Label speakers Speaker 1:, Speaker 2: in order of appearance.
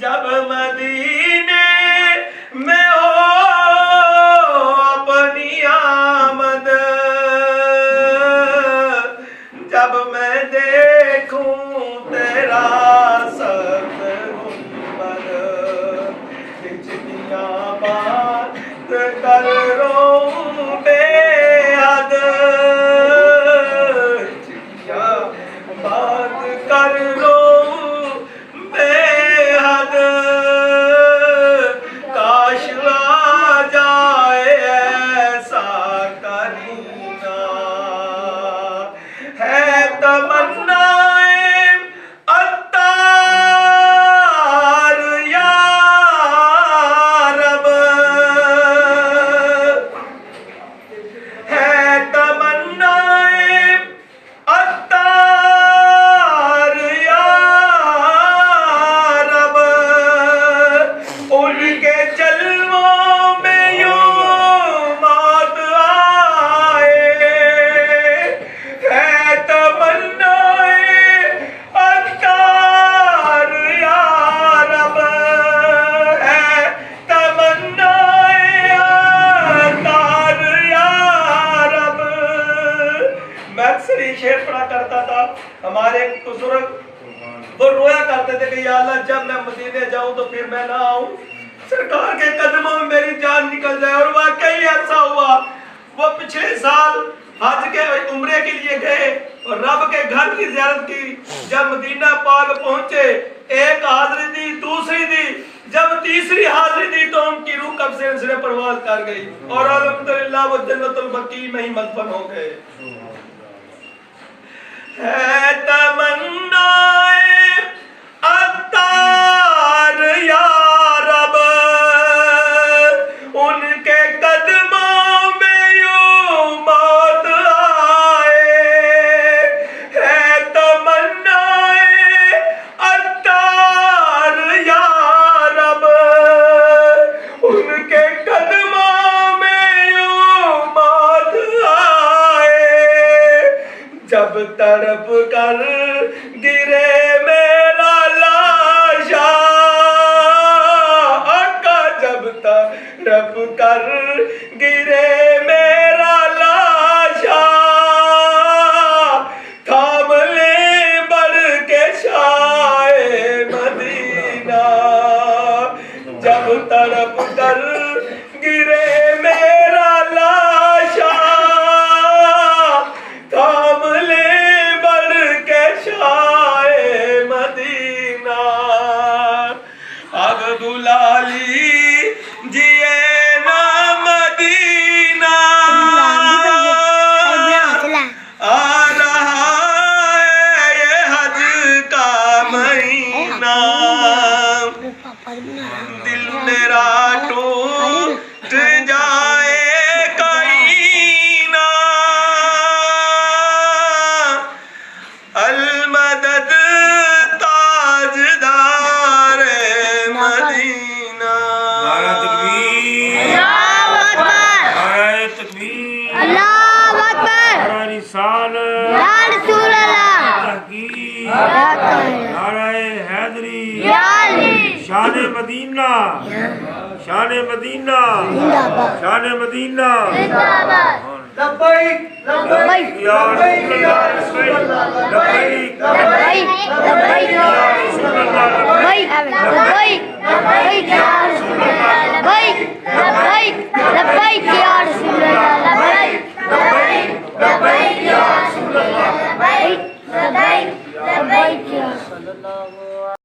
Speaker 1: جب مدینے میں ہو اپنی آمد، جب میں دیکھوں تیرا سبز گنبد، ہجریاں بات کر رو بے حد، ہجریاں بات کر رو بے حد، کاش آ جائے ایسا کرینہ، ہے تمنا عطار یا رب، ہے تمنا عطار یا رب، ان کے جلووں میں یوں موت آئے، ہے تمنا عطار یا رب، ہے تمنا عطار یا رب۔ میں اکثر یہ شعر پڑھا کرتا تھا، ہمارے بزرگ وہ رویا کرتے تھے کہ یا اللہ جب میں مدینے جاؤں تو پھر میں نہ آؤں، سرکار کے قدموں میں میری جان نکل جائے۔ اور واقعی ایسا ہوا، وہ پچھلے سال حج کے عمرے کے لیے گئے اور رب کے گھر کی زیارت کی، جب مدینہ پاک پہنچے ایک حاضری دی، دوسری دی، جب تیسری حاضری دی تو ان کی روح قبضے سے پرواز کر گئی اور الحمدللہ وہ جنت البقیع میں ہی مدفن ہو گئے۔ ہے تمنا عطار یا رب، ان کے قدموں میں یوں موت آئے، ہے تمنا عطار یا رب، ان کے قدموں میں یوں موت آئے، جب تڑپ کر گرے میرا لاشا، آقا جب تڑپ کر گرے میرا لاشا، تھام لے بڑھ کے شاہ مدینہ، جب تڑپ کر گرے میرا لاشا، تھام لے بڑھ کے شاہ مدینہ، عبدالعلی جیے نا مدینہ، آ رہا ہے یہ حج کا مہینہ، دل میرا ٹوٹ جائے کہیں نہ، المدد تاجدار مدینہ۔
Speaker 2: نعرہ تکبیر،
Speaker 3: اللہ اکبر،
Speaker 2: نعرہ تکبیر،
Speaker 3: اللہ اکبر،
Speaker 2: نعرہ رسالت،
Speaker 3: یا رسول اللہ،
Speaker 2: تحقیق،
Speaker 3: یا
Speaker 2: نعرہ حیدری،
Speaker 3: علی،
Speaker 2: شان مدینہ، شان مدینہ، شان مدینہ،
Speaker 3: زندہ باد،
Speaker 1: لبیک لبیک
Speaker 2: یا رسول اللہ، لبیک،
Speaker 3: لبیک لبیک
Speaker 2: یا رسول اللہ،
Speaker 3: لبیک لبیک لبیک یا رسول اللہ، لبیک لبیک لبیک یا رسول اللہ، لبیک لبیک لبیک یا رسول اللہ، لبیک لبیک لبیک یا رسول اللہ۔